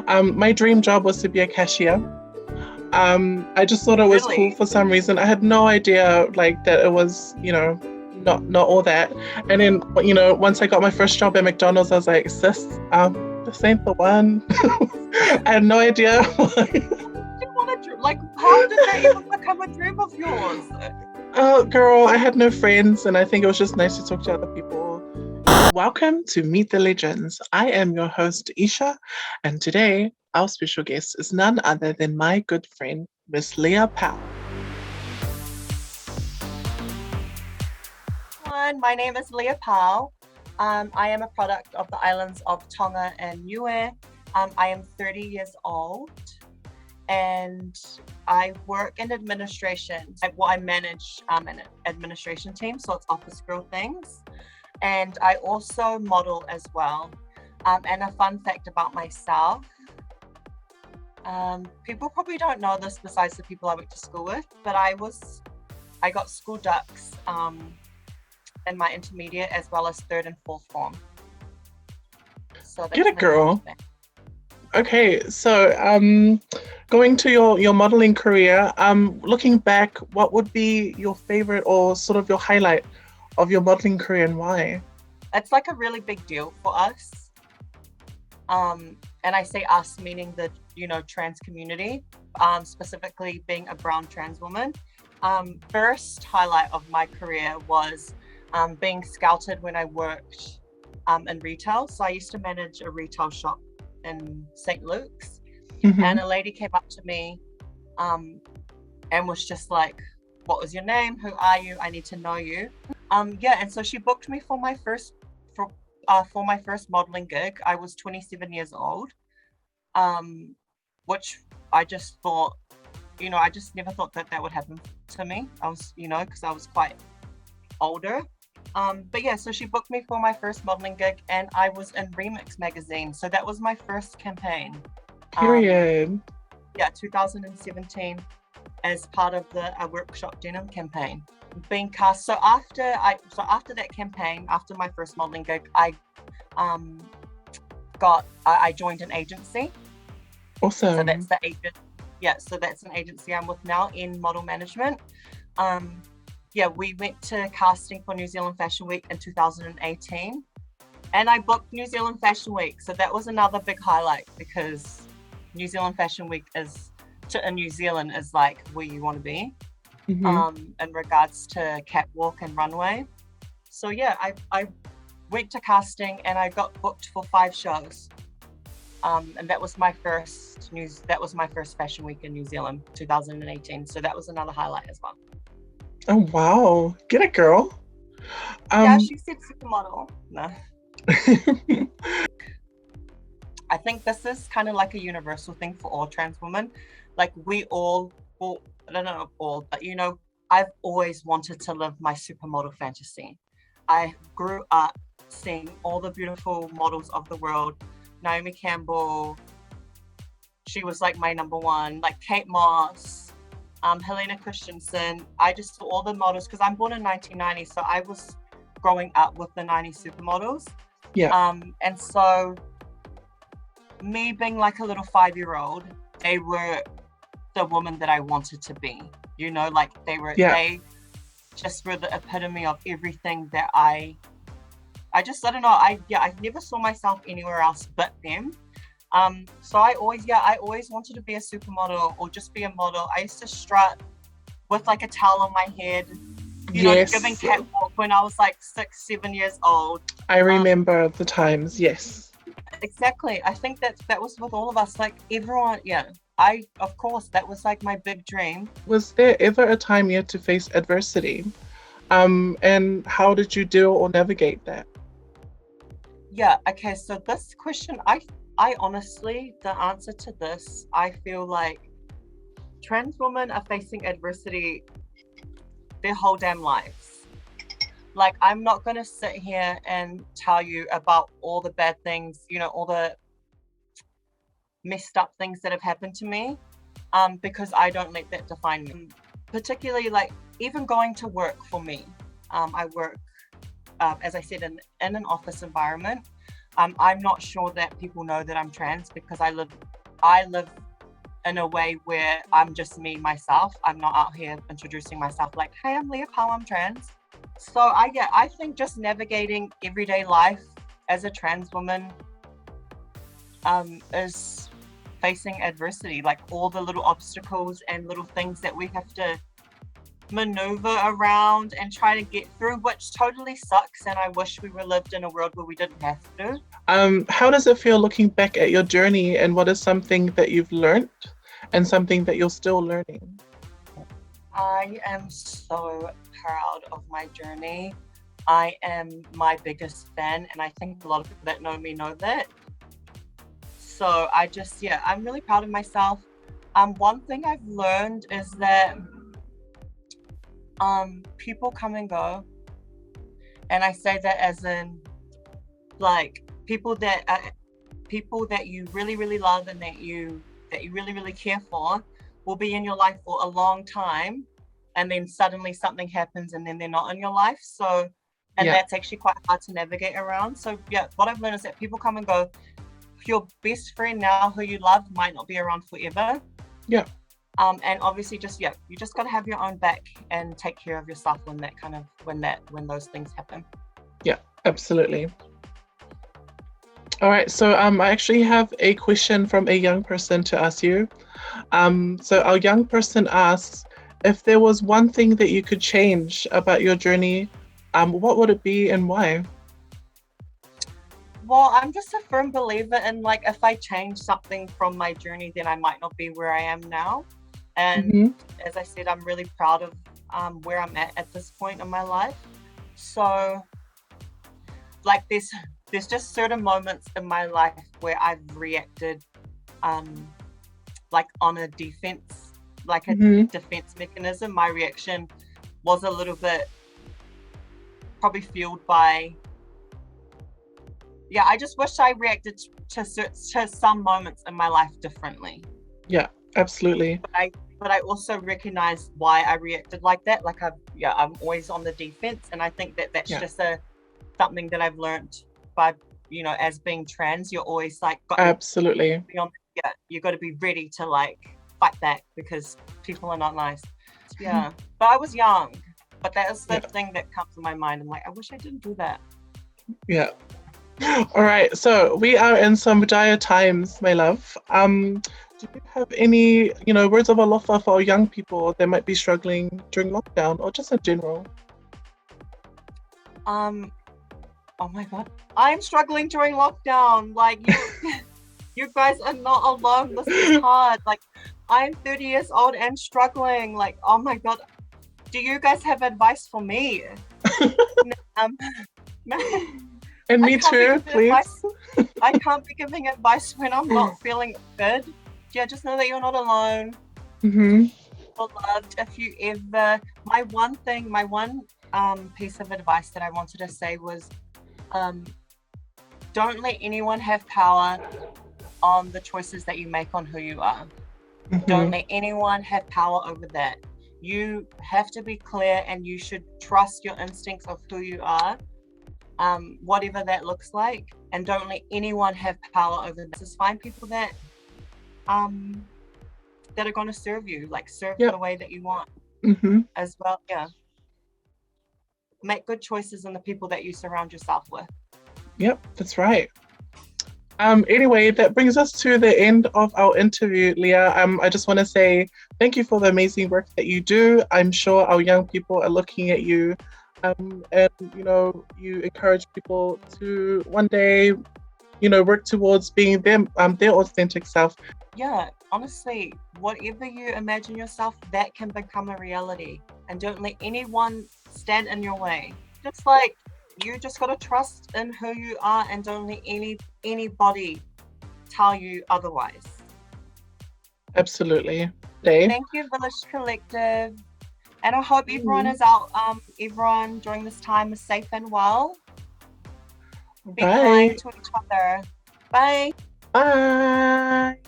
My dream job was to be a cashier. I just thought it was cool Really? for some reason. I had no idea like that it was, not all that. And then, once I got my first job at McDonald's, I was like, sis, this ain't the one. I had no idea. You want to like? How did that even become a dream of yours? Oh, girl, I had no friends, and I think it was just nice to talk to other people. Welcome to Meet the Legends. I am your host, Isha, and today our special guest is none other than my good friend, Miss Leah Pao. My name is Leah Pao. I am a product of the islands of Tonga and Niue. I am 30 years old and I work in administration. I manage an administration team, so it's office girl things. And I also model as well. And a fun fact about myself, people probably don't know this besides the people I went to school with, but I got school ducks in my intermediate as well as third and fourth form. So that's Get it, girl. Okay, so going to your modeling career, looking back, what would be your favorite or sort of your highlight of your modeling career and why? It's like a really big deal for us. And I say us meaning the, trans community, specifically being a brown trans woman. First highlight of my career was being scouted when I worked in retail. So I used to manage a retail shop in St. Luke's, and a lady came up to me and was just like, what was your name? Who are you? I need to know you. And so she booked me for my first modeling gig. I was 27 years old, which I just thought, I just never thought that would happen to me. I was, because I was quite older. So she booked me for my first modeling gig and I was in Remix magazine. So that was my first campaign. Period. 2017 as part of the workshop denim campaign. Being cast. So after that campaign, after my first modeling gig, I joined an agency. Awesome. So that's the agent. So that's an agency I'm with now in model management. We went to casting for New Zealand Fashion Week in 2018 and I booked New Zealand Fashion Week. So that was another big highlight because New Zealand Fashion Week in New Zealand is like where you want to be in regards to catwalk and runway. So I went to casting and I got booked for 5 shows. And that was my first Fashion Week in New Zealand, 2018. So that was another highlight as well. Oh, wow. Get it, girl. She said supermodel. No. I think this is kind of like a universal thing for all trans women. Like I don't know all, but I've always wanted to live my supermodel fantasy. I grew up seeing all the beautiful models of the world. Naomi Campbell, she was like my number one, like Kate Moss, Helena Christensen. I just saw all the models because I'm born in 1990, so I was growing up with the 90s supermodels. And so me being like a little 5-year-old, they were the woman that I wanted to be. They just were the epitome of everything that I don't know. I never saw myself anywhere else but them. So I always wanted to be a supermodel or just be a model. I used to strut with like a towel on my head, giving catwalk when I was like 6-7 years old. I remember the times, yes. Exactly. I think that was with all of us, like everyone, of course, that was like my big dream. Was there ever a time you had to face adversity? And how did you deal or navigate that? Okay, so this question, I honestly, the answer to this, I feel like trans women are facing adversity their whole damn lives. Like, I'm not going to sit here and tell you about all the bad things, all the messed up things that have happened to me, because I don't let that define me. Particularly, like, even going to work for me. I work, as I said, in an office environment. I'm not sure that people know that I'm trans because I live in a way where I'm just me, myself. I'm not out here introducing myself like, hey, I'm Leah Pao, I'm trans. So I think just navigating everyday life as a trans woman is facing adversity, like all the little obstacles and little things that we have to maneuver around and try to get through, which totally sucks. And I wish we were lived in a world where we didn't have to. How does it feel looking back at your journey, and what is something that you've learned and something that you're still learning? I am so proud of my journey. I am my biggest fan, and I think a lot of people that know me know that. So I'm really proud of myself. One thing I've learned is that people come and go, and I say that as in like people that you really really love and that you really really care for will be in your life for a long time, and then suddenly something happens and then they're not in your life. So and Yeah. that's actually quite hard to navigate around. So yeah, what I've learned is that people come and go. Your best friend now who you love might not be around forever. Yeah. And obviously you just got to have your own back and take care of yourself when those things happen. Yeah, absolutely. All right, so I actually have a question from a young person to ask you. So our young person asks, if there was one thing that you could change about your journey, what would it be and why? Well, I'm just a firm believer in like if I change something from my journey, then I might not be where I am now. And Mm-hmm. as I said, I'm really proud of where I'm at this point in my life. So like there's just certain moments in my life where I've reacted like on a defense, like a Mm-hmm. defense mechanism. My reaction was a little bit probably fueled by I just wish I reacted to some moments in my life differently. Yeah, absolutely. But I also recognize why I reacted like that. Like I'm always on the defense, and I think that that's Yeah, just something that I've learned by as being trans. You're always like absolutely. you got to be ready to like fight back because people are not nice. Yeah, but I was young. But that is the Yeah. thing that comes to my mind. I'm like, I wish I didn't do that. Yeah. All right, so we are in some dire times, my love. Do you have any, words of aloha for young people that might be struggling during lockdown or just in general? Oh my god, I'm struggling during lockdown. Like you guys are not alone. This is hard. Like I'm 30 years old and struggling. Like, oh my god, do you guys have advice for me? And me too, please. I can't be giving advice when I'm not feeling good. Yeah, just know that you're not alone. Mm-hmm. You're loved. If you ever, my one piece of advice that I wanted to say was, don't let anyone have power on the choices that you make on who you are. Mm-hmm. Don't let anyone have power over that. You have to be clear, and you should trust your instincts of who you are. Whatever that looks like, and don't let anyone have power over this. Just find people that are going to serve you, like serve Yep. the way that you want. Mm-hmm. As well. Yeah, make good choices in the people that you surround yourself with. Yep, that's right. Anyway, that brings us to the end of our interview, Leah. I just want to say thank you for the amazing work that you do. I'm sure our young people are looking at you, and you encourage people to one day, work towards being them, their authentic self. Yeah, honestly, whatever you imagine yourself, that can become a reality. And don't let anyone stand in your way. Just like you just gotta trust in who you are, and don't let anybody tell you otherwise. Absolutely. Thank you, Village Collective. And I hope everyone is out, everyone during this time is safe and well. Be Bye. kind to each other. Bye. Bye.